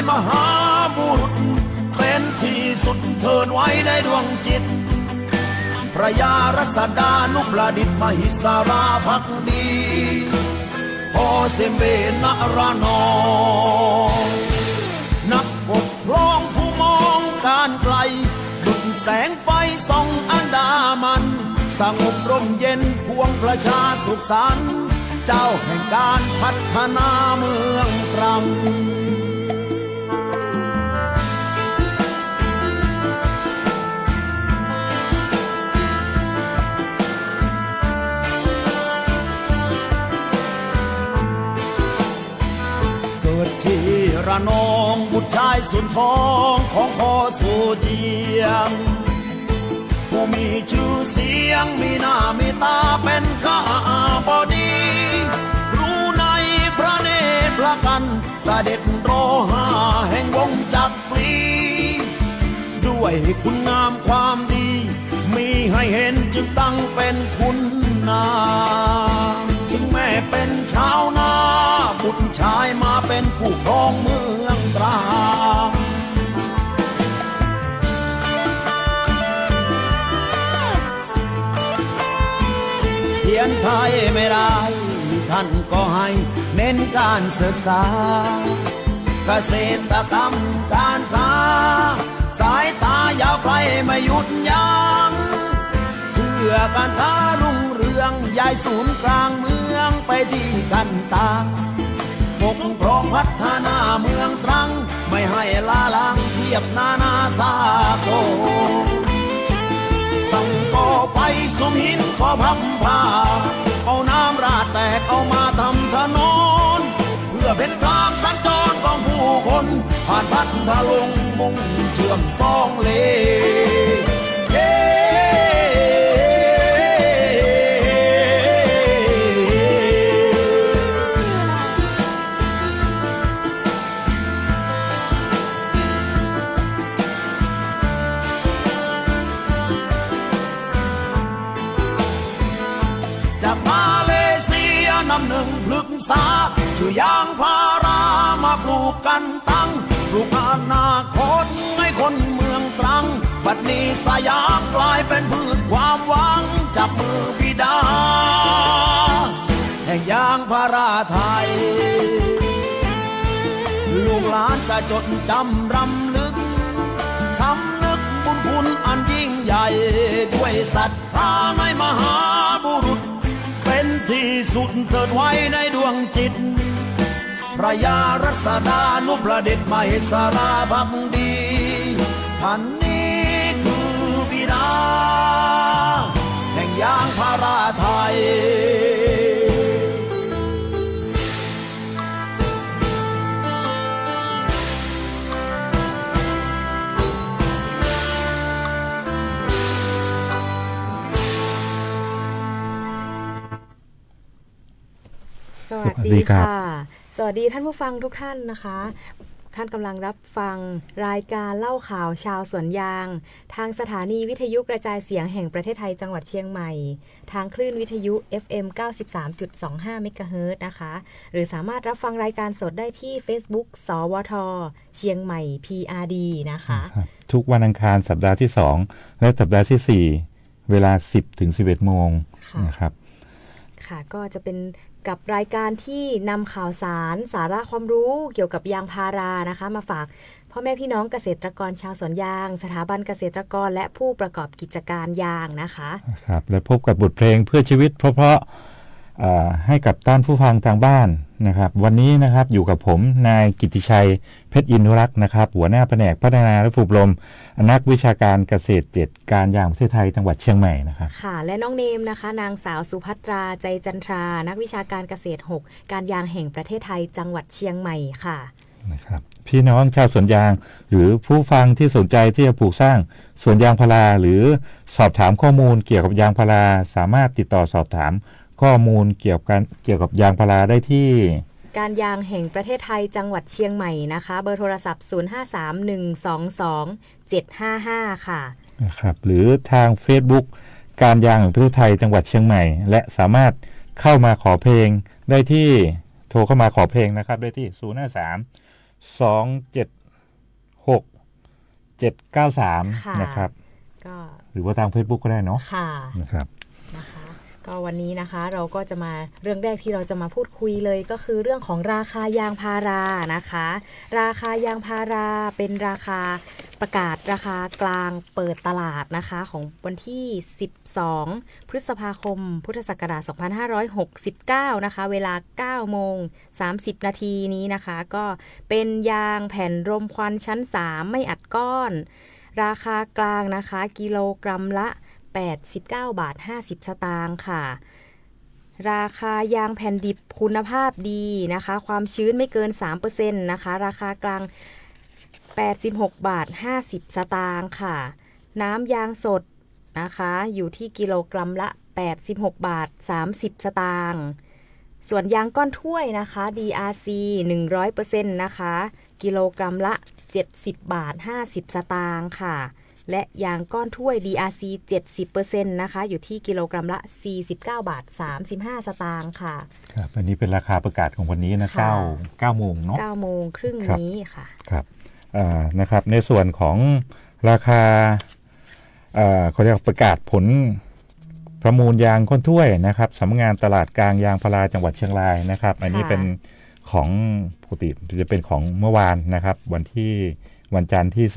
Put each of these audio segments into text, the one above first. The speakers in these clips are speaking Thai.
มหาบุรุษเป็นที่สุดเทินไว้ในดวงจิตพระยารัศดานุประดิษฐ์มหิสาราภักดีพอเสมเบนรานองนักปกครองผู้มองการไกลดุจแสงไฟส่องอันดามันสงบร่มเย็นพวงประชาสุขสันต์เจ้าแห่งการพัฒนาเมืองตรังเกิดที่ระนองบุตรชายสุนทองของพ่อสุเจียงผู้มีชื่อเสียงมีหน้ามีตาเป็นข้าบดีรู้ในพระเนตรพระกันเสด็จร5แห่งวงจักรีด้วยคุณงามความดีมีให้เห็นจึงตั้งเป็นคุณนาถึงแม่เป็นชาวนาบุตรชายมาเป็นผู้ครองเมืองตรังเขียนไทยไม่ได้ท่านก็ให้เน้นการศึกษาเกษตรกรรมการค้าสายตายาวไกลไม่หยุดยั้งเพื่อการค้ารุ่งเรืองย้ายศูนย์กลางเมืองไปที่กันตางปกครองพัฒนาเมืองตรังไม่ให้ล้าลังเทียบนานาสากลสั่งก่อไฟสุมหินขอพับผ้าเอาน้ำราดแตกเอามาทำถนนเพื่อเป็นทางสัญจรของผู้คนผ่านพัทลุงมุ่งเชื่อมสองเลจากมาเลเซียนำหนึ่งพฤกษาชื่อยางพารามาปลูกกันตั้งปลูกอนาคตให้คนเมืองตรังบัดนี้สยามกลายเป็นพืชความหวังจากมือบิดาแห่งยางพาราไทยลูกหลานจะจดจำรำลึกสำนึกบุญคุณอันยิ่งใหญ่ด้วยศรัทธาในมหาบุรุษเป็นที่สุดเถิดไว้ในดวงจิตพระยารัศดานุประดิษฐ์มหิสาราภักดีท่านนี้คือบิดาแห่งยางพาราไทยสวัสดีค่ะสวัสดีท่านผู้ฟังทุกท่านนะคะท่านกำลังรับฟังรายการเล่าข่าวชาวสวนยางทางสถานีวิทยุกระจายเสียงแห่งประเทศไทยจังหวัดเชียงใหม่ทางคลื่นวิทยุ FM 93.25 เมกะเฮิรตซ์นะคะหรือสามารถรับฟังรายการสดได้ที่ Facebook สวทเชียงใหม่ PRD นะคะทุกวันอังคารสัปดาห์ที่2และสัปดาห์ที่4เวลา 10-11 โมงนะครับค่ะก็จะเป็นกับรายการที่นำข่าวสารสาระความรู้เกี่ยวกับยางพารานะคะมาฝากพ่อแม่พี่น้องเกษตรกรชาวสวนยางสถาบันเกษตรกรและผู้ประกอบกิจการยางนะคะครับและพบกับบทเพลงเพื่อชีวิตเพราะให้กับท่านผู้ฟังทางบ้านนะครับวันนี้นะครับอยู่กับผมนายกิตติชัยเพชรอินทรักษ์นะครับหัวหน้าแผนกพัฒนาและฝึกอบรมนักวิชาการเกษตรการยางประเทศไทยจังหวัดเชียงใหม่นะครับค่ะและน้องเนมนะคะนางสาวสุภัตราใจจันทรานักวิชาการเกษตร6การยางแห่งประเทศไทยจังหวัดเชียงใหม่ค่ะนะครับพี่น้องชาวสวนยางหรือผู้ฟังที่สนใจที่จะปลูกสร้างสวนยางพาราหรือสอบถามข้อมูลเกี่ยวกับยางพาราสามารถติดต่อสอบถามข้อมูลเกี่ยวกับยางพาราได้ที่การยางแห่งประเทศไทยจังหวัดเชียงใหม่นะคะเบอร์โทรศัพท์0531227755ค่ะนะครับหรือทาง Facebook การยางแห่งประเทศไทยจังหวัดเชียงใหม่และสามารถเข้ามาขอเพลงได้ที่โทรเข้ามาขอเพลงนะครับได้ที่ 276-793นะครับก็ หรือว่าทาง Facebook ก็ได้เนาะ ค่ะ นะครับ นะคะก็วันนี้นะคะเราก็จะมาเรื่องแรกที่เราจะมาพูดคุยเลยก็คือเรื่องของราคายางพารานะคะ ราคายางพาราเป็นราคาประกาศราคากลางเปิดตลาดนะคะของวันที่12พฤษภาคมพุทธศักราช2569นะคะเวลา 9 โมง 30 นาทีนี้นะคะก็เป็นยางแผ่นรมควันชั้น 3 ไม่อัดก้อนราคากลางนะคะกิโลกรัมละ89 บาท 50 สตางค์ค่ะราคายางแผ่นดิบคุณภาพดีนะคะความชื้นไม่เกิน 3% นะคะราคากลาง86 บาท 50 สตางค์ค่ะน้ำยางสดนะคะอยู่ที่กิโลกรัมละ86 บาท 30 สตางค์ส่วนยางก้อนถ้วยนะคะ DRC 100% นะคะกิโลกรัมละ70 บาท 50 สตางค์ค่ะและยางก้อนถ้วย DRC 70% นะคะอยู่ที่กิโลกรัมละ49 บาท 35 สตางค์ค่ะครับอันนี้เป็นราคาประกาศของวันนี้นะ9โมงเนาะ9โมงครึ่งนี้ค่ะครับนะครับในส่วนของราคาเขาเรียกประกาศผลประมูลยางก้อนถ้วยนะครับสำนักงานตลาดกลางยางพาราจังหวัดเชียงรายนะครับอันนี้เป็นของปกติจะเป็นของเมื่อวานนะครับวันจันทร์ที่11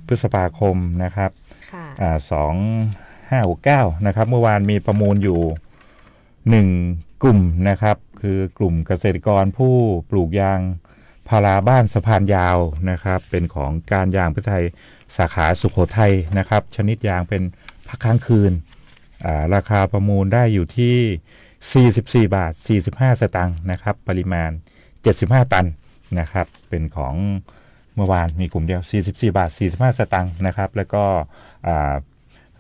พฤษภาคมนะครับ2569นะครับเมื่อวานมีประมูลอยู่1กลุ่มนะครับคือกลุ่มเกษตรกรผู้ปลูกยางพาราบ้านสะพานยาวนะครับเป็นของการยางพิไทยสาขาสุโขทัยนะครับชนิดยางเป็นพักค้างคืนราคาประมูลได้อยู่ที่44 บาท 45 สตางค์นะครับปริมาณ75 ตันนะครับเป็นของเมื่อวานมีกลุ่มเดียว44 บาท 45 สตางค์นะครับแล้วก็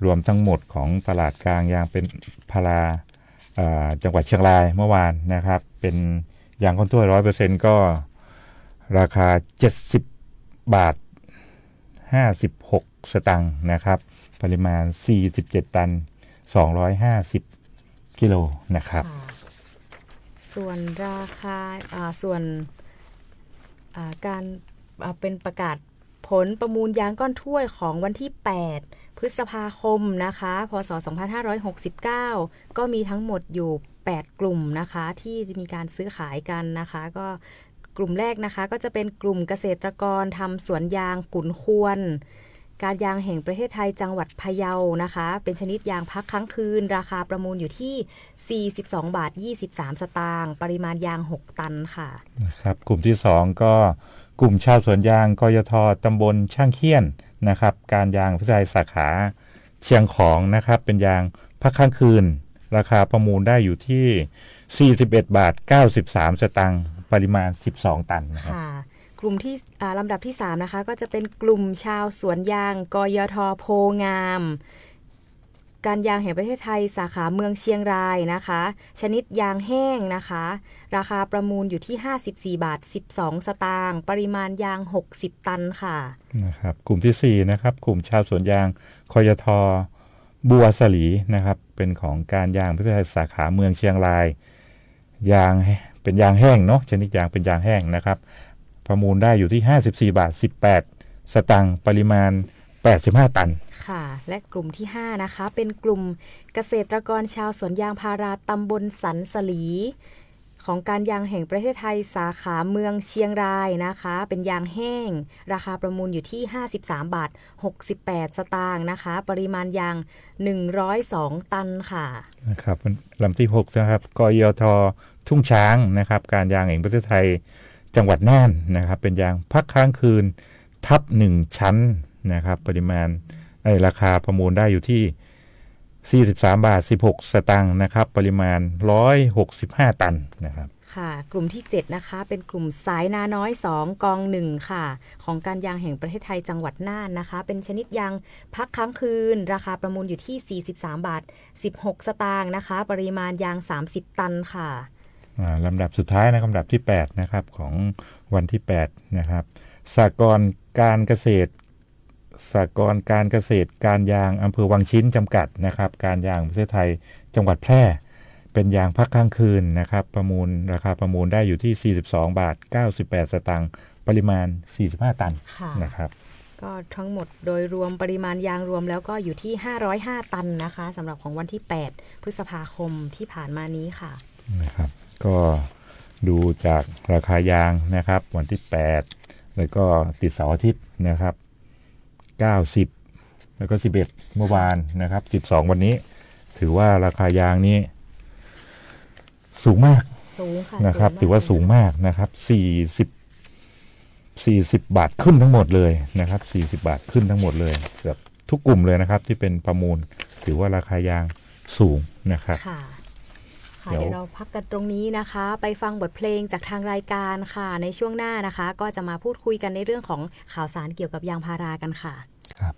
รวมทั้งหมดของตลาดกลางยางเป็นพาราจังหวัดเชียงรายเมื่อวานนะครับเป็นยางก้อนถ้วย 100% ก็ราคา70 บาท 56 สตางค์นะครับปริมาณ47 ตัน 250 กิโลนะครับส่วนราคาส่วนการเป็นประกาศผลประมูลยางก้อนถ้วยของวันที่8พฤษภาคมนะคะพศ2569ก็มีทั้งหมดอยู่8กลุ่มนะคะที่มีการซื้อขายกันนะคะก็กลุ่มแรกนะคะก็จะเป็นกลุ่มเกษตรกรทำสวนยางกุนควรการยางแห่งประเทศไทยจังหวัดพะเยานะคะเป็นชนิดยางพักค้างคืนราคาประมูลอยู่ที่42 บาท 23 สตางค์ปริมาณยาง6 ตันค่ะครับกลุ่มที่2ก็กลุ่มชาวสวนยางกยท.ตำบลช่างเคียนนะครับการยางพิจัยสาขาเชียงของนะครับเป็นยางพักค้างคืนราคาประมูลได้อยู่ที่41 บาท 93 สตางค์ปริมาณ12 ตันนะครับกลุ่มที่ลำดับที่3นะคะก็จะเป็นกลุ่มชาวสวนยางกยท.โพงามการยางแห่งประเทศไทยสาขาเมืองเชียงรายนะคะชนิดยางแห้งนะคะราคาประมูลอยู่ที่54 บาท 12 สตางค์ปริมาณยาง60 ตันค่ะนะครับกลุ่มที่4นะครับกลุ่มชาวสวนยางกยท.บัวสลีนะครับเป็นของการยางประเทศไทยสาขาเมืองเชียงรายยางเป็นยางแห้งเนาะชนิดยางเป็นยางแห้งนะครับประมูลได้อยู่ที่54 บาท 18 สตางค์ปริมาณ85 ตันค่ะและกลุ่มที่5นะคะเป็นกลุ่มเกษตรกรชาวสวนยางพาราตำบลสันสลีของการยางแห่งประเทศไทยสาขาเมืองเชียงรายนะคะเป็นยางแห้งราคาประมูลอยู่ที่53 บาท 68 สตางค์นะคะปริมาณยาง102 ตันค่ะนะครับลำที่6นะครับกยท.ทุ่งช้างนะครับการยางแห่งประเทศไทยจังหวัดน่านนะครับเป็นยางพักค้างคืนทับ1ชั้นนะครับปริมาณราคาประมูลได้อยู่ที่43 บาท 16 สตางค์นะครับปริมาณ165 ตันนะครับค่ะกลุ่มที่7นะคะเป็นกลุ่มสายนาน้อย2กอง1ค่ะของการยางแห่งประเทศไทยจังหวัดน่านนะคะเป็นชนิดยางพักค้างคืนราคาประมูลอยู่ที่43 บาท 16 สตางค์นะคะปริมาณยาง30 ตันค่ะลำดับสุดท้ายนะลำดับที่8นะครับของวันที่8นะครับสหกรณ์การเกษตรการยางอำเภอวังชิ้นจำกัดนะครับการยางประเทศไทยจังหวัดแพร่เป็นยางพักค้างคืนนะครับราคาประมูลได้อยู่ที่42 บาท 98 สตางค์ ปริมาณ 45 ตัน ค่ะ นะครับ ก็ทั้งหมดโดยรวมปริมาณยางรวมแล้วก็อยู่ที่ 505 ตันนะคะสำหรับของวันที่ 8 พฤษภาคมที่ผ่านมานี้ค่ะ นะครับก็ดูจากราคายางนะครับวันที่ 8 แล้วก็ติดเสาร์อาทิตย์นะครับ 90 แล้วก็ 11 เมื่อวานนะครับ 12 วันนี้ถือว่าราคายางนี้สูงมาก สูงค่ะ นะครับ มก ถือว่าสูงมากนะครับ40 บาทขึ้นทั้งหมดเลยนะครับ40 บาทขึ้นทั้งหมดเลยเกือบทุกกลุ่มเลยนะครับที่เป็นประมูลถือว่าราคายางสูงนะครับ ค่ะ เดี๋ยว เดี๋ยวเราพักกันตรงนี้นะคะ ไปฟังบทเพลงจากทางรายการค่ะในช่วงหน้านะคะ ก็จะมาพูดคุยกันในเรื่องของข่าวสารเกี่ยวกับยางพารากันค่ะ ครับ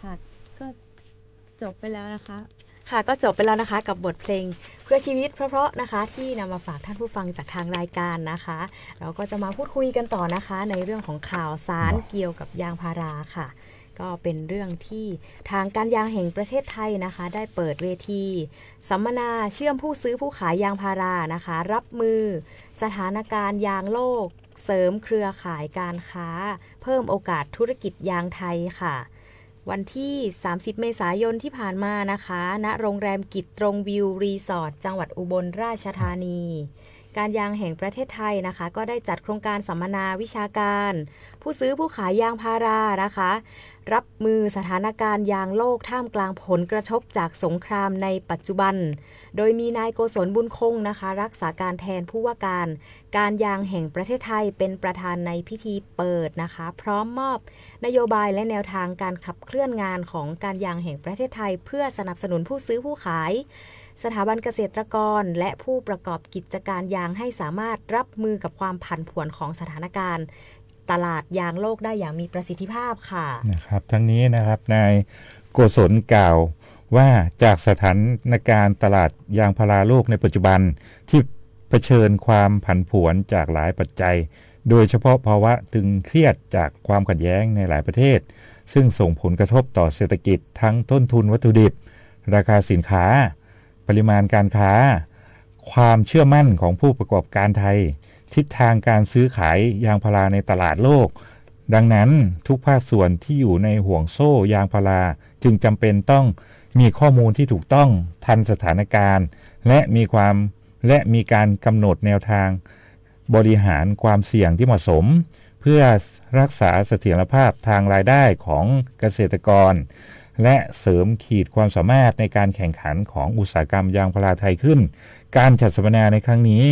ค่ะก็จบไปแล้วนะคะก็จบไปแล้วนะคะกับบทเพลงเพื่อชีวิตเพราะๆนะคะที่นำมาฝากท่านผู้ฟังจากทางรายการนะคะเราก็จะมาพูดคุยกันต่อนะคะในเรื่องของข่าวสารเกี่ยวกับยางพาราค่ะก็เป็นเรื่องที่ทางการยางแห่งประเทศไทยนะคะได้เปิดเวทีสัมมนาเชื่อมผู้ซื้อผู้ขายยางพารานะคะรับมือสถานการณ์ยางโลกเสริมเครือข่ายการค้าเพิ่มโอกาสธุรกิจยางไทยค่ะวันที่30เมษายนที่ผ่านมานะคะณโรงแรมกิจตรงวิวรีสอร์ทจังหวัดอุบลราชธานีการยางแห่งประเทศไทยนะคะก็ได้จัดโครงการสัมมนาวิชาการผู้ซื้อผู้ขายยางพารานะคะรับมือสถานการณ์ยางโลกท่ามกลางผลกระทบจากสงครามในปัจจุบันโดยมีนายโกศลบุญคงนะคะรักษาการแทนผู้ว่าการยางแห่งประเทศไทยเป็นประธานในพิธีเปิดนะคะพร้อมมอบนโยบายและแนวทางการขับเคลื่อนงานของการยางแห่งประเทศไทยเพื่อสนับสนุนผู้ซื้อผู้ขายสถาบันเกษตรกรและผู้ประกอบกิจการยางให้สามารถรับมือกับความผันผวนของสถานการณ์ตลาดยางโลกได้อย่างมีประสิทธิภาพค่ะนะครับทั้งนี้นะครับนายโกศลกล่าวว่าจากสถานการณ์ตลาดยางพาราโลกในปัจจุบันที่เผชิญความผันผวนจากหลายปัจจัยโดยเฉพาะภาวะตึงเครียดจากความขัดแย้งในหลายประเทศซึ่งส่งผลกระทบต่อเศรษฐกิจทั้งต้นทุนวัตถุดิบราคาสินค้าปริมาณการค้าความเชื่อมั่นของผู้ประกอบการไทยทิศทางการซื้อขายยางพาราในตลาดโลกดังนั้นทุกภาคส่วนที่อยู่ในห่วงโซ่ยางพาราจึงจำเป็นต้องมีข้อมูลที่ถูกต้องทันสถานการณ์และมีการกำหนดแนวทางบริหารความเสี่ยงที่เหมาะสมเพื่อรักษาเสถียรภาพทางรายได้ของเกษตรกรและเสริมขีดความสามารถในการแข่งขันของอุตสาหกรรมยางพาราไทยขึ้นการจัดสัมมนาในครั้งนี้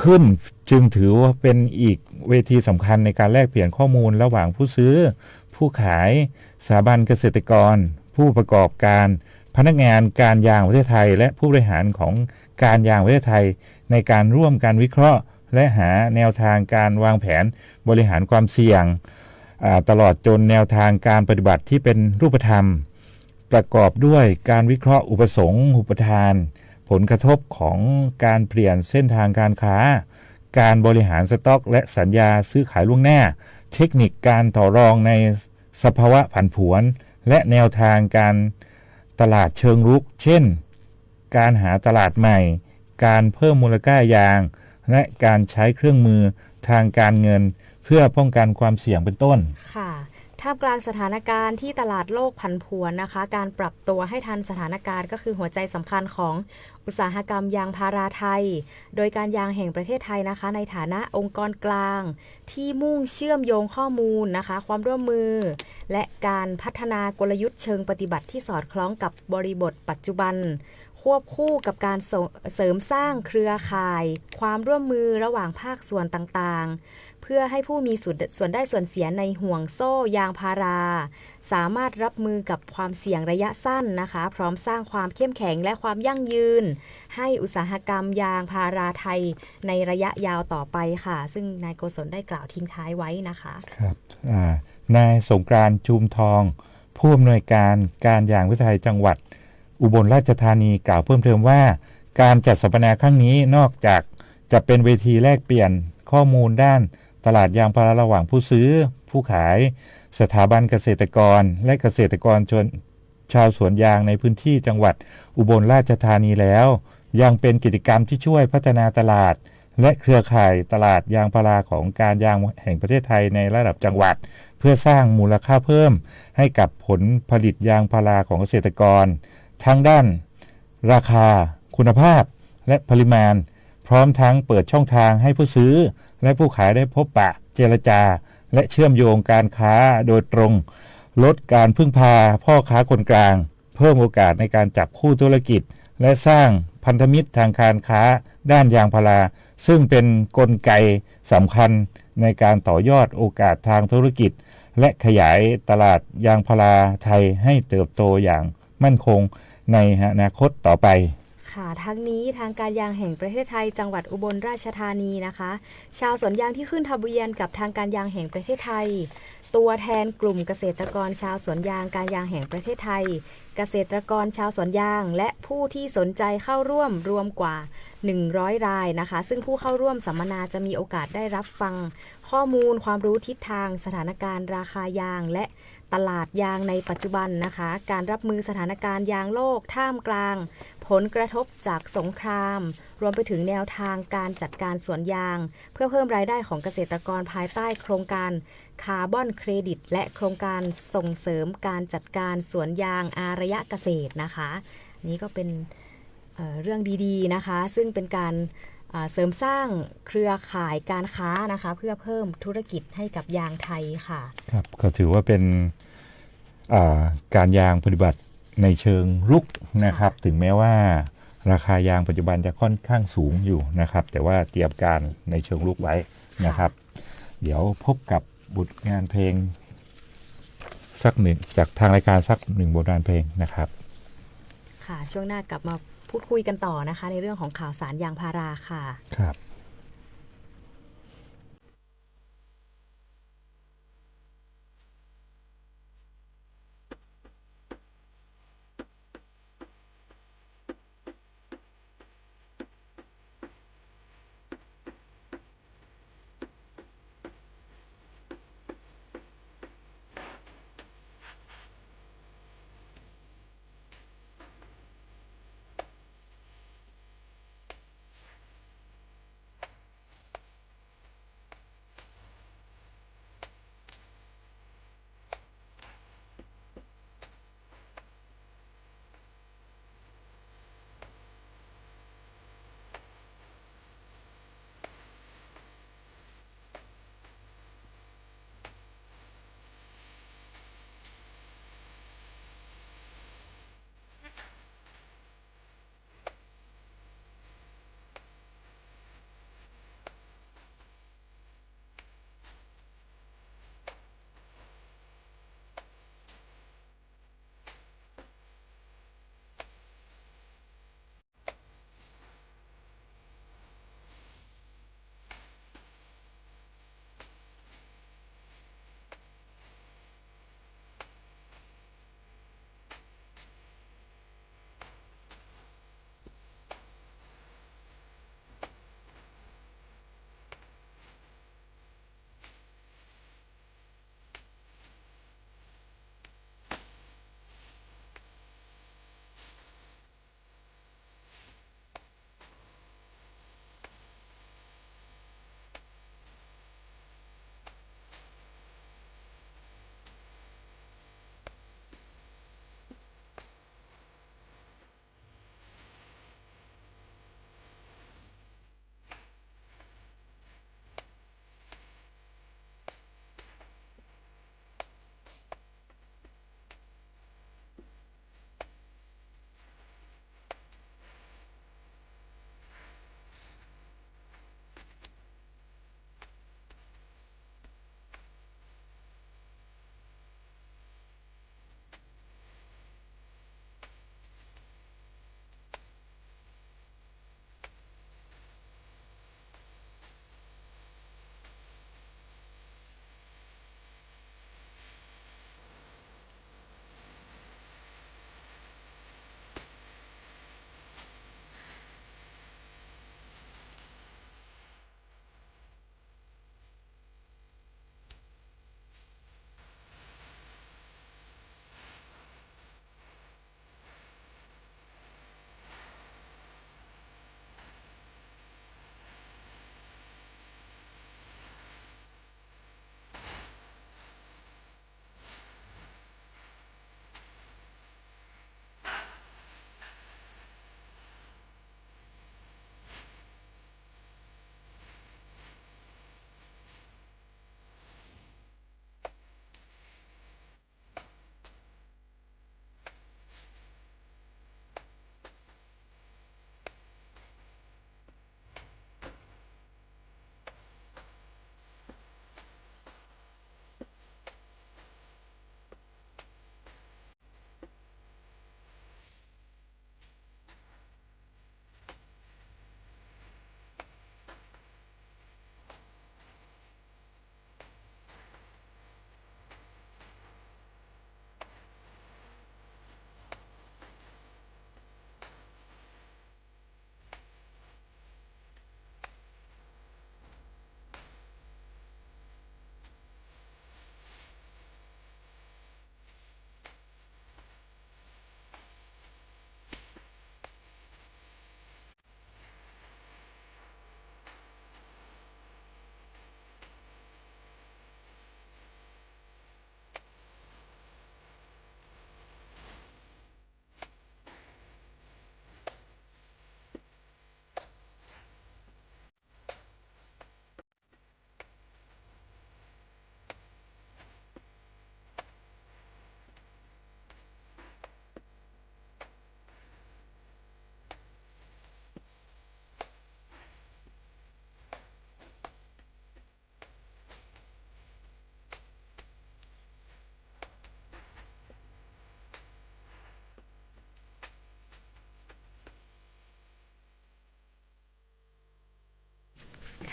ขึ้นจึงถือว่าเป็นอีกเวทีสำคัญในการแลกเปลี่ยนข้อมูลระหว่างผู้ซื้อผู้ขายสถาบันเกษตรกรผู้ประกอบการพนักงานการยางประเทศไทยและผู้บริหารของการยางประเทศไทยในการร่วมกันวิเคราะห์และหาแนวทางการวางแผนบริหารความเสี่ยงตลอดจนแนวทางการปฏิบัติที่เป็นรูปธรรมประกอบด้วยการวิเคราะห์อุปสงค์อุปทานผลกระทบของการเปลี่ยนเส้นทางการค้าการบริหารสต็อกและสัญญาซื้อขายล่วงหน้าเทคนิคการต่อรองในสภาวะผันผวนและแนวทางการตลาดเชิงรุกเช่นการหาตลาดใหม่การเพิ่มมูลค่ายางและการใช้เครื่องมือทางการเงินเพื่อป้องกันความเสี่ยงเป็นต้นค่ะท่ามกลางสถานการณ์ที่ตลาดโลกผันผวนนะคะการปรับตัวให้ทันสถานการณ์ก็คือหัวใจสำคัญของอุตสาหกรรมยางพาราไทยโดยการยางแห่งประเทศไทยนะคะในฐานะองค์กรกลางที่มุ่งเชื่อมโยงข้อมูลนะคะความร่วมมือและการพัฒนากลยุทธ์เชิงปฏิบัติที่สอดคล้องกับบริบทปัจจุบันควบคู่กับการเสริมสร้างเครือข่ายความร่วมมือระหว่างภาคส่วนต่างๆเพื่อให้ผู้มีส่วนได้ส่วนเสียในห่วงโซ่ยางพาราสามารถรับมือกับความเสี่ยงระยะสั้นนะคะพร้อมสร้างความเข้มแข็งและความยั่งยืนให้อุตสาหกรรมยางพาราไทยในระยะยาวต่อไปค่ะซึ่งนายโกศลได้กล่าวทิ้งท้ายไว้นะคะครับนายสงกรานต์จูมทองผู้อำนวยการการยางวิทยาลัยจังหวัดอุบลราชธานีกล่าวเพิ่มเติมว่าการจัดสัมมนาครั้งนี้นอกจากจะเป็นเวทีแลกเปลี่ยนข้อมูลด้านตลาดยางพาราระหว่างผู้ซื้อผู้ขายสถาบันเกษตรกรและเกษตรกรชาวสวนยางในพื้นที่จังหวัดอุบลราชธานีแล้วยังเป็นกิจกรรมที่ช่วยพัฒนาตลาดและเครือข่ายตลาดยางพาราของการยางแห่งประเทศไทยในระดับจังหวัดเพื่อสร้างมูลค่าเพิ่มให้กับผลผลิตยางพาราของเกษตรกรทั้งด้านราคาคุณภาพและปริมาณพร้อมทั้งเปิดช่องทางให้ผู้ซื้อและผู้ขายได้พบปะเจรจาและเชื่อมโยงการค้าโดยตรงลดการพึ่งพาพ่อค้าคนกลางเพิ่มโอกาสในการจับคู่ธุรกิจและสร้างพันธมิตรทางการค้าด้านยางพาราซึ่งเป็นกลไกสำคัญในการต่อยอดโอกาสทางธุรกิจและขยายตลาดยางพาราไทยให้เติบโตอย่างมั่นคงในอนาคตต่อไป ค่ะทั้งนี้ทางการยางแห่งประเทศไทยจังหวัดอุบลราชธานีนะคะ ชาวสวนยางที่ขึ้นทะเบียนกับทางการยางแห่งประเทศไทย ตัวแทนกลุ่มเกษตรกรชาวสวนยางการยางแห่งประเทศไทย เกษตรกรชาวสวนยางและผู้ที่สนใจเข้าร่วมรวมกว่า 100 รายนะคะ ซึ่งผู้เข้าร่วมสัมมนาจะมีโอกาสได้รับฟังข้อมูลความรู้ทิศทางสถานการณ์ราคายางและตลาดยางในปัจจุบันนะคะ การรับมือสถานการณ์ยางโลกท่ามกลางผลกระทบจากสงคราม รวมไปถึงแนวทางการจัดการสวนยาง เพื่อเพิ่มรายได้ของเกษตรกรภายใต้โครงการคาร์บอนเครดิตและโครงการส่งเสริมการจัดการสวนยางอารยะเกษตรนะคะนี่ก็เป็นเรื่องดีๆนะคะ ซึ่งเป็นการเสริมสร้างเครือข่ายการค้านะคะเพื่อเพิ่มธุรกิจให้กับยางไทยค่ะครับก็ถือว่าเป็นการยางปฏิบัติในเชิงรุกนะครับถึงแม้ว่าราคายางปัจจุบันจะค่อนข้างสูงอยู่นะครับแต่ว่าเตรียมการในเชิงรุกไว้นะครับเดี๋ยวพบกับบทงานเพลงสักหนึ่งจากทางรายการสักหนึ่งบทงานเพลงนะครับค่ะช่วงหน้ากลับมาพูดคุยกันต่อนะคะในเรื่องของข่าวสารยางพาราค่ะครับ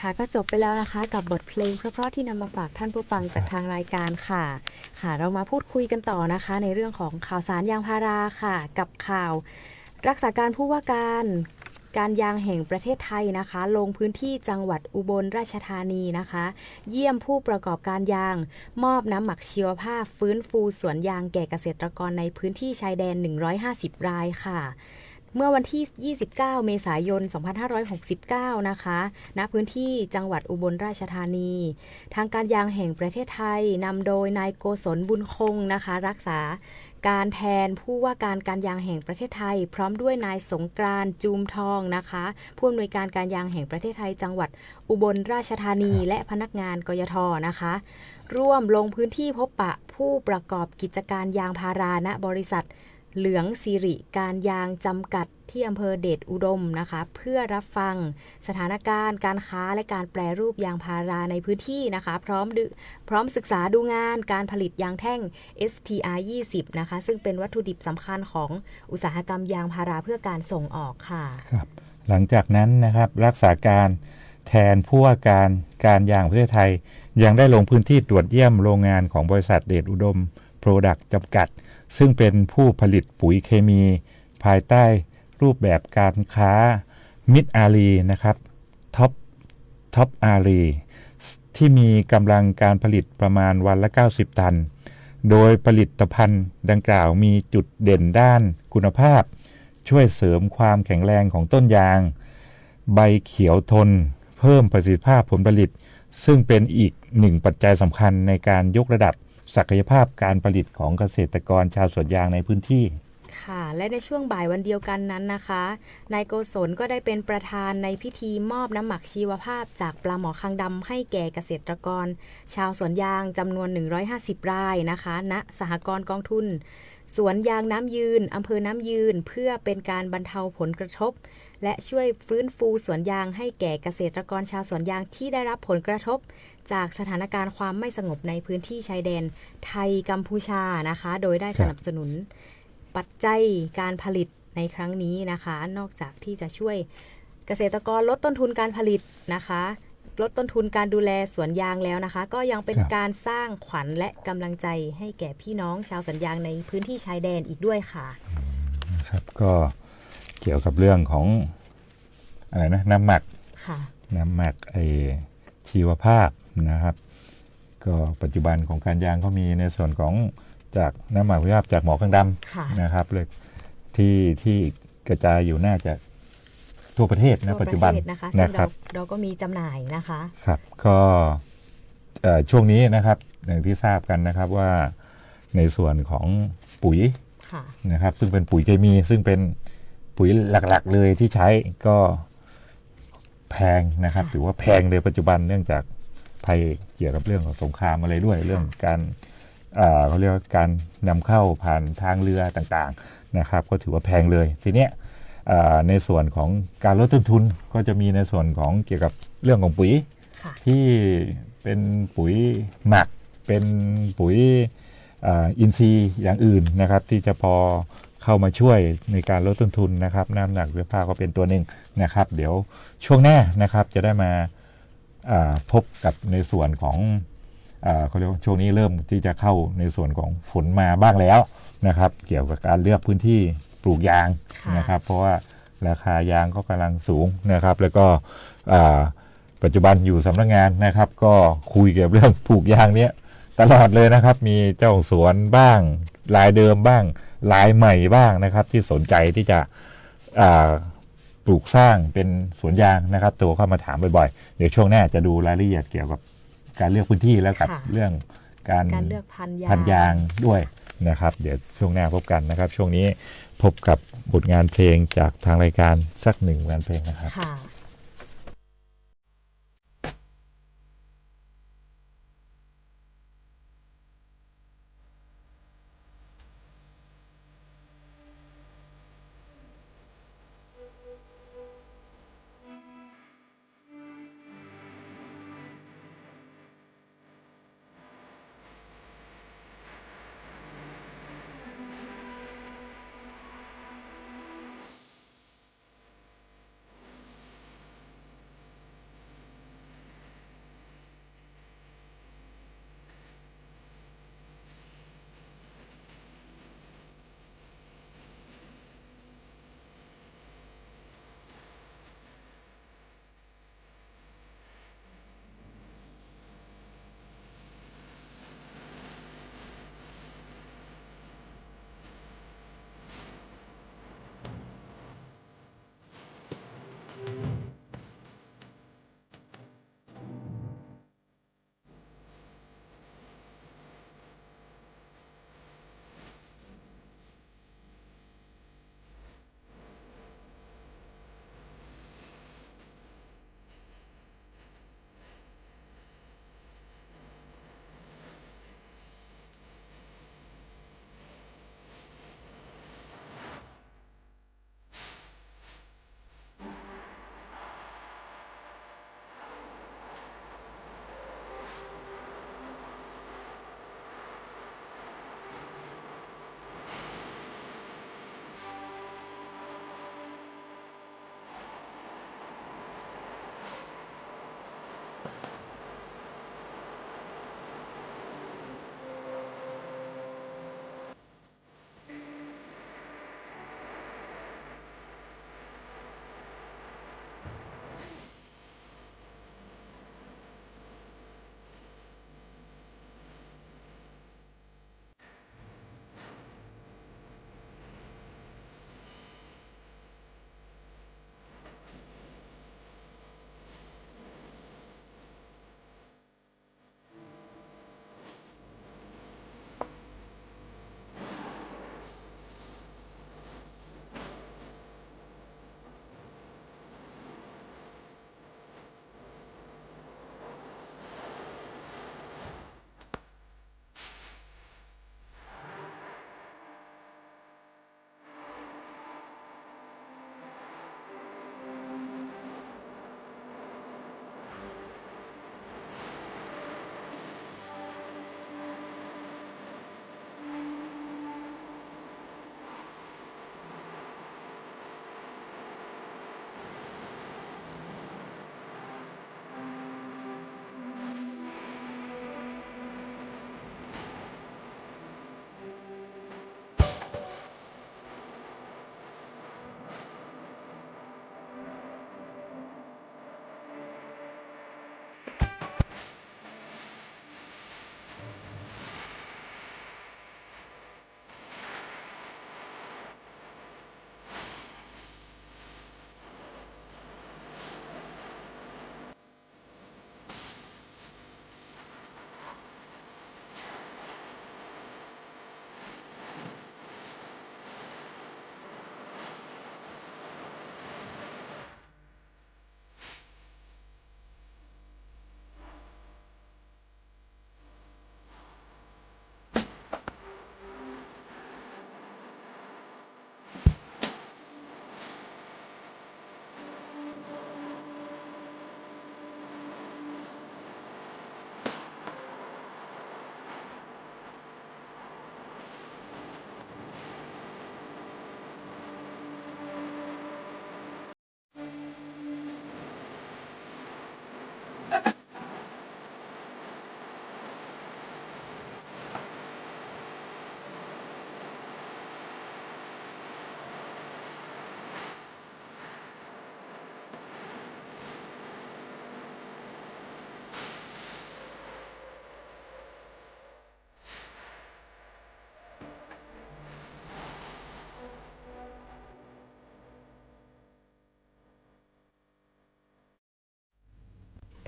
ค่ะก็จบไปแล้วนะคะกับบทเพลงเพราะๆที่นำมาฝากท่านผู้ฟังจากทางรายการค่ะค่ะเรามาพูดคุยกันต่อนะคะในเรื่องของข่าวสารยางพาราค่ะกับข่าวรักษาการผู้ว่าการยางแห่งประเทศไทยนะคะลงพื้นที่จังหวัดอุบลราชธานีนะคะเยี่ยมผู้ประกอบการยางมอบน้ำหมักชีวภาพฟื้นฟูสวนยางแก่เกษตรกรในพื้นที่ชายแดน150รายค่ะเมื่อวันที่ 29 เมษายน 2569 นะคะ ณ พื้นที่จังหวัดอุบลราชธานี ทางการยางแห่งประเทศไทยนำโดยนายโกศลบุญคงนะคะ รักษาการแทนผู้ว่าการยางแห่งประเทศไทย พร้อมด้วยนายสงกรานต์จูมทองนะคะ ผู้อำนวยการการยางแห่งประเทศไทย จังหวัดอุบลราชธานี และพนักงานกยทนะคะ ร่วมลงพื้นที่พบปะผู้ประกอบกิจการยางพาราณบริษัทเหลืองสิริการยางจำกัดที่อำเภอเดชอุดมนะคะเพื่อรับฟังสถานการณ์การค้าและการแปรรูปยางพาราในพื้นที่นะคะพร้อมศึกษาดูงานการผลิตยางแท่ง STR 20นะคะซึ่งเป็นวัตถุดิบสำคัญของอุตสาหกรรมยางพาราเพื่อการส่งออกค่ะครับหลังจากนั้นนะครับรักษาการแทนผู้ว่าการยางประเทศไทยยังได้ลงพื้นที่ตรวจเยี่ยมโรงงานของบริษัทเดชอุดมโปรดักต์จำกัดซึ่งเป็นผู้ผลิตปุ๋ยเคมีภายใต้รูปแบบการค้ามิตรอารีนะครับท็อปอารีที่มีกำลังการผลิตประมาณวันละ90ตันโดยผลิตภัณฑ์ดังกล่าวมีจุดเด่นด้านคุณภาพช่วยเสริมความแข็งแรงของต้นยางใบเขียวทนเพิ่มประสิทธิภาพผลผลิตซึ่งเป็นอีกหนึ่งปัจจัยสำคัญในการยกระดับศักยภาพการผลิตของเกษตรกรชาวสวนยางในพื้นที่ค่ะและในช่วงบ่ายวันเดียวกันนั้นนะคะนายโกศลก็ได้เป็นประธานในพิธีมอบน้ำหมักชีวภาพจากปลาหมอคางดำให้แก่เกษตรกรชาวสวนยางจำนวน150รายนะคะณสหกรณ์กองทุนสวนยางน้ำยืนอำเภอน้ำยืนเพื่อเป็นการบรรเทาผลกระทบและช่วยฟื้นฟูสวนยางให้แก่เกษตรกรชาวสวนยางที่ได้รับผลกระทบจากสถานการณ์ความไม่สงบในพื้นที่ชายแดนไทยกัมพูชานะคะโดยได้สนับสนุนปัจจัยการผลิตในครั้งนี้นะคะนอกจากที่จะช่วยเกษตรกรลดต้นทุนการผลิตนะคะลดต้นทุนการดูแลสวนยางแล้วนะคะก็ยังเป็นการสร้างขวัญและกำลังใจให้แก่พี่น้องชาวสวนยางในพื้นที่ชายแดนอีกด้วยค่ะครับก็เกี่ยวกับเรื่องของอะไรนะน้ำหมักชีวภาพนะครับก็ปัจจุบันของการยางก็มีในส่วนของจากน้ำหมักชีวภาพจากหมอข้างดำนะครับเลยที่กระจายอยู่น่าจะทั่วประเทศนะปัจจุบันนะครับเราก็มีจำหน่ายนะคะครับก็ช่วงนี้นะครับอย่างที่ทราบกันนะครับว่าในส่วนของปุ๋ยนะครับซึ่งเป็นปุ๋ยเคมีซึ่งเป็นปุ๋ยหลักๆเลยที่ใช้ก็แพงนะครับถือว่าแพงเลยปัจจุบันเนื่องจากภัยเกี่ยวกับเรื่องของสงครามอะไรด้วยเรื่องการเขาเรียกว่าการนำเข้าผ่านทางเรือต่างๆนะครับก็ถือว่าแพงเลยทีเนี้ยในส่วนของการลดต้นทุนก็จะมีในส่วนของเกี่ยวกับเรื่องของปุ๋ยที่เป็นปุ๋ยหมักเป็นปุ๋ยอินทรีย์อย่างอื่นนะครับที่จะพอเข้ามาช่วยในการลดต้นทุนนะครับน้ำหนักชีวภาพก็เป็นตัวหนึ่งนะครับเดี๋ยวช่วงหน้านะครับจะได้มาพบกับในส่วนของเขาเรียกว่าช่วงนี้เริ่มที่จะเข้าในส่วนของฝนมาบ้างแล้วนะครับเกี่ยวกับการเลือกพื้นที่ปลูกยางนะครับเพราะว่าราคายางก็กำลังสูงนะครับแล้วก็ปัจจุบันอยู่สำนักงานนะครับก็คุยเกี่ยวกับเรื่องปลูกยางเนี้ยตลอดเลยนะครับมีเจ้าของสวนบ้างรายเดิมบ้างรายใหม่บ้างนะครับที่สนใจที่จะปลูกสร้างเป็นสวนยางนะครับตัวเข้ามาถามบ่อยๆเดี๋ยวช่วงหน้าจะดูรายละเอียดเกี่ยวกับการเลือกพื้นที่แล้วกับเรื่องการเลือกพันธุ์ยางด้วยนะครับเดี๋ยวช่วงหน้าพบกันนะครับช่วงนี้พบกับบทงานเพลงจากทางรายการสักหนึ่งงานเพลงนะครับ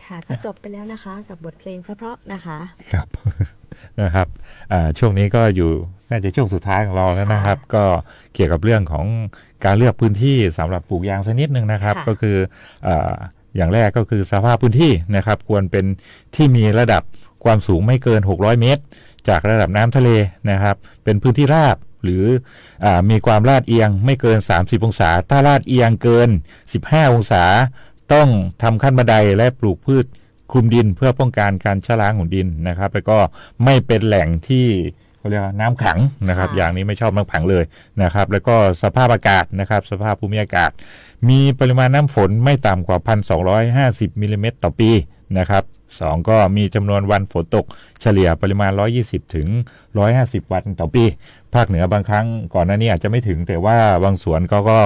ค่ะก็จบไปแล้วนะคะกับบทเพลงเพราะๆนะคะ ครับ นะครับช่วงนี้ก็อยู่น่าจะช่วงสุดท้ายของเราแล้วนะครับ ก็เกี่ยวกับเรื่องของการเลือกพื้นที่สำหรับปลูกยางสักนิดนึงนะครับ ค่ะ ก็คืออย่างแรกก็คือสภาพพื้นที่นะครับควรเป็นที่มีระดับความสูงไม่เกิน600 เมตร จากระดับน้ำทะเลนะครับเป็นพื้นที่ราบหรือมีความลาดเอียงไม่เกิน30องศาถ้าลาดเอียงเกิน15องศาต้องทำขั้นบันไดและปลูกพืชคลุมดินเพื่อป้องกันการชะล้างของดินนะครับแล้วก็ไม่เป็นแหล่งที่เขาเรียกว่าน้ำขังนะครับอย่างนี้ไม่ชอบน้ำขังเลยนะครับแล้วก็สภาพอากาศนะครับสภาพภูมิอากาศมีปริมาณน้ำฝนไม่ต่ำกว่า 1,250 มิลลิเมตรต่อปีนะครับ2ก็มีจำนวนวันฝนตกเฉลี่ยปริมาณ120ถึง150วันต่อปีภาคเหนือบางครั้งก่อนหน้านี้อาจจะไม่ถึงแต่ว่าบางสวนก็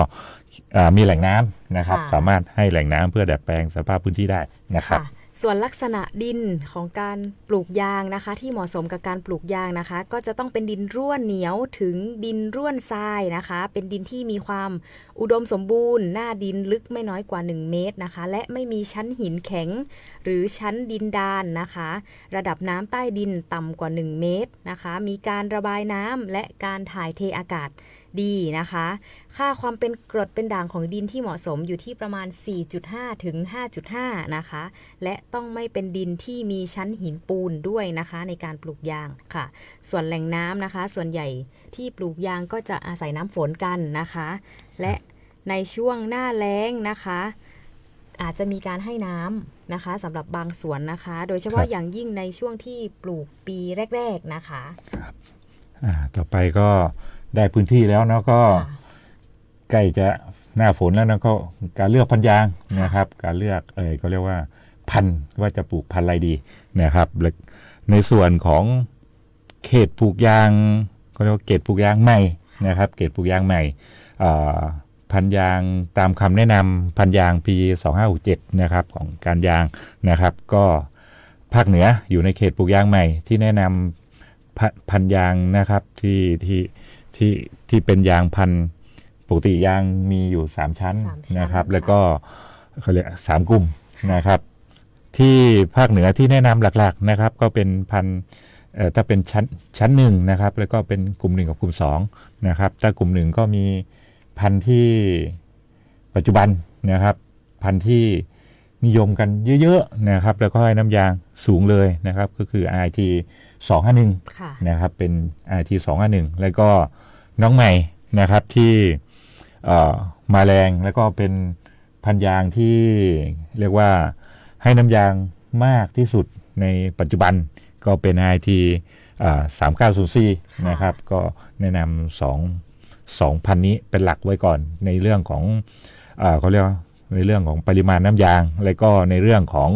มีแหล่งน้ำนะครับสามารถให้แหล่งน้ำเพื่อดัดแปลงสภาพพื้นที่ได้นะครับ ส่วนลักษณะดินของการปลูกยางนะคะที่เหมาะสมกับการปลูกยางนะคะก็จะต้องเป็นดินร่วนเหนียวถึงดินร่วนทรายนะคะเป็นดินที่มีความอุดมสมบูรณ์หน้าดินลึกไม่น้อยกว่า1เมตรนะคะและไม่มีชั้นหินแข็งหรือชั้นดินดานนะคะระดับน้ำใต้ดินต่ำกว่า1เมตรนะคะมีการระบายน้ำและการถ่ายเทอากาศดีนะคะค่าความเป็นกรดเป็นด่างของดินที่เหมาะสมอยู่ที่ประมาณ 4.5 ถึง 5.5 นะคะและต้องไม่เป็นดินที่มีชั้นหินปูนด้วยนะคะในการปลูกยางค่ะส่วนแหล่งน้ำนะคะส่วนใหญ่ที่ปลูกยางก็จะอาศัยน้ำฝนกันนะคะและในช่วงหน้าแล้งนะคะอาจจะมีการให้น้ำนะคะสำหรับบางสวนนะคะโดยเฉพาะอย่างยิ่งในช่วงที่ปลูกปีแรกๆนะคะครับต่อไปก็ได้พื้นที่แล้วเนาะก็ใกล้จะหน้าฝนแล้วนะก็การเลือกพันธุ์ยางนะครับการเลือกก็เรียกว่าพันธุ์ว่าจะปลูกพันธุ์อะไรดีนะครับในส่วนของเขตปลูกยางก็เรียกว่าเขตปลูกยางใหม่นะครับเขตปลูกยางใหม่พันธุ์ยางตามคำแนะนำพันธุ์ยางปี2567นะครับของการยางนะครับก็ภาคเหนืออยู่ในเขตปลูกยางใหม่ที่แนะนำพันธุ์ยางนะครับที่เป็นยางพันธุ์ปกติยางมีอยู่3ชั้นนะครับแล้วก็เขาเรียก3กลุ่มนะครับที่ภาคเหนือที่แนะนำหลักๆนะครับก็เป็นพันธุ์ถ้าเป็นชั้น1นะครับแล้วก็เป็นกลุ่ม1กับกลุ่ม2นะครับถ้ากลุ่ม1ก็มีพันธุ์ที่ปัจจุบันนะครับพันธุ์ที่นิยมกันเยอะๆนะครับแล้วก็ให้น้ำยางสูงเลยนะครับก็คือ RT 251นะครับเป็น RT 251แล้วก็น้องใหม่นะครับที่มาแรงแล้วก็เป็นพันธุ์ยางที่เรียกว่าให้น้ำยางมากที่สุดในปัจจุบันก็เป็น RT 390C นะครับก็แนะนำ2พันนี้เป็นหลักไว้ก่อนในเรื่องของเขาเรียกว่าในเรื่องของปริมาณน้ำยางและก็ในเรื่องของ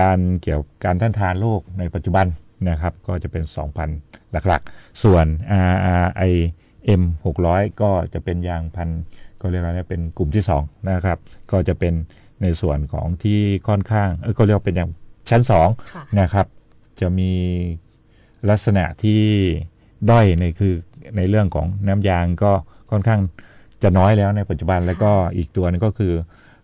การเกี่ยวกับการต้านทานโรคในปัจจุบันนะครับก็จะเป็น 2,000 หลักๆส่วน RRIM 600ก็จะเป็นยางพันธุ์ก็เรียกว่าเป็นกลุ่มที่2นะครับก็จะเป็นในส่วนของที่ค่อนข้างก็เรียกว่าเป็นอย่างชั้น2นะครับจะมีลักษณะที่ด้อยในเรื่องของน้ำยางก็ค่อนข้างจะน้อยแล้วในปัจจุบันแล้วก็อีกตัวนึงก็คือ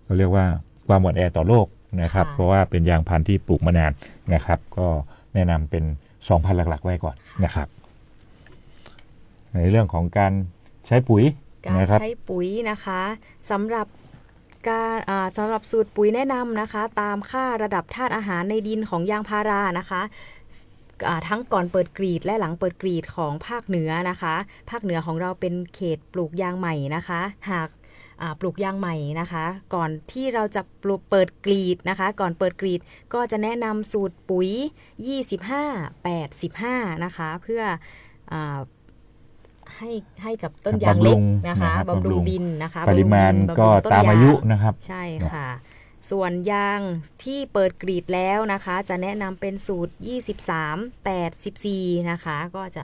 เราเรียกว่าความอ่อนแอต่อโลกนะครับเพราะว่าเป็นยางพันธุ์ที่ปลูกมานานนะครับก็แนะนำเป็น 2,000 หลักๆไว้ก่อนนะครับในเรื่องของการใช้ปุ๋ยการใช้ปุ๋ยนะคะสำหรับสูตรปุ๋ยแนะนำนะคะตามค่าระดับธาตุอาหารในดินของยางพารานะคะทั้งก่อนเปิดกรีดและหลังเปิดกรีดของภาคเหนือนะคะภาคเหนือของเราเป็นเขตปลูกยางใหม่นะคะหากปลูกยางใหม่นะคะก่อนที่เราจะเปิดกรีดนะคะก่อนเปิดกรีดก็จะแนะนำสูตรปุ๋ย25-85นะคะเพื่อให้กับต้นยางเล็กนะคะบำรุงดินนะคะปริมาณก็ตามอายุนะครับใช่ค่ะส่วนยางที่เปิดกรีดแล้วนะคะจะแนะนำเป็นสูตร23-84นะคะก็จะ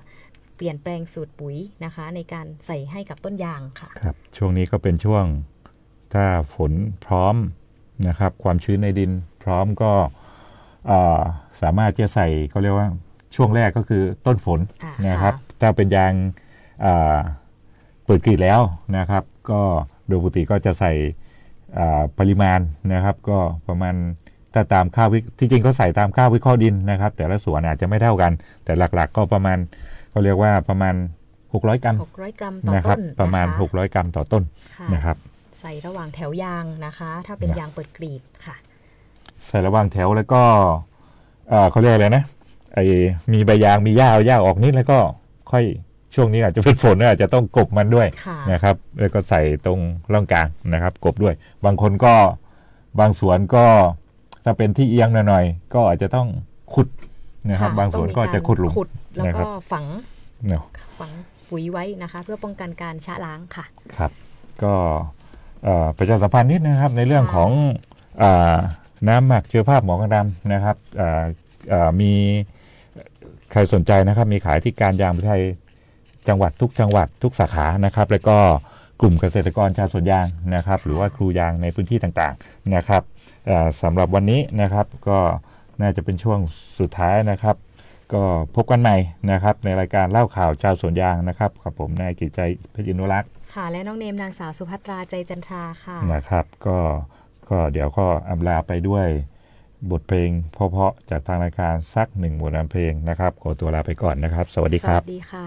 เปลี่ยนแปลงสูตรปุ๋ยนะคะในการใส่ให้กับต้นยางค่ะครับช่วงนี้ก็เป็นช่วงถ้าฝนพร้อมนะครับความชื้นในดินพร้อมก็สามารถจะใส่ก็เรียกว่าช่วงแรกก็คือต้นฝนนะครับถ้าเป็นยางเปิดกรีดแล้วนะครับก็โดยปกติก็จะใส่ ปริมาณนะครับก็ประมาณถ้าตามค่าที่จริงเขาใส่ตามค่าวิเคราะห์ดินนะครับแต่ละสวนอาจจะไม่เท่ากันแต่หลักๆก็ประมาณเขาเรียกว่าประมาณ600 กรัม600 กรัมต่อนะครัต้บนประมาณนะคะ600 กรัมต่อต้นค่ะนะครับใส่ระหว่างแถวยางนะคะ ถ้าเป็นยางเปิดกรีดค่ะใส่ระหว่างแถวแล้วก็เขาเรียกอะไรนะไอ้มีใบยางมีหญ้าเอาหญ้าออกนิดแล้วก็ค่อยช่วงนี้อาจจะเป็นฝนอาจจะต้องกบมันด้วยนะครับแล้วก็ใส่ตรงร่องกลางนะครับกบด้วยบางคนก็บางสวนก็ถ้าเป็นที่เอียงหน่อยๆก็อาจจะต้องขุดนะครับบางสวนก็จะขุดหลุมแล้วก็ฝัง เนาะฝังปุ๋ยไว้นะคะเพื่อป้องกันการชะล้างค่ะครับก็ประชาสัมพันธ์นิดนะครับในเรื่องของน้ำหมักเชื้อภาพหมอกระดำนะครับมีใครสนใจนะครับมีขายที่การยางไทยจังหวัดทุกสาขานะครับแล้วก็กลุ่มเกษตรกรชาวสวนยางนะครับหรือว่าครูยางในพื้นที่ต่างๆนะครับสำหรับวันนี้นะครับก็น่าจะเป็นช่วงสุดท้ายนะครับก็พบกันใหม่นะครับในรายการเล่าข่าวชาวสวนยางนะครับกับผมนายกิจใจเพชรอินุรักษ์ค่ะและน้องเนมนางสาวสุภัตราใจจันทราค่ะนะครับก็เดี๋ยวก็อำลาไปด้วยบทเพลงเพราะๆจากทางรายการสักหนึ่งบทเพลงนะครับขอตัวลาไปก่อนนะครับสวัสดีครับสวัสดีค่ะ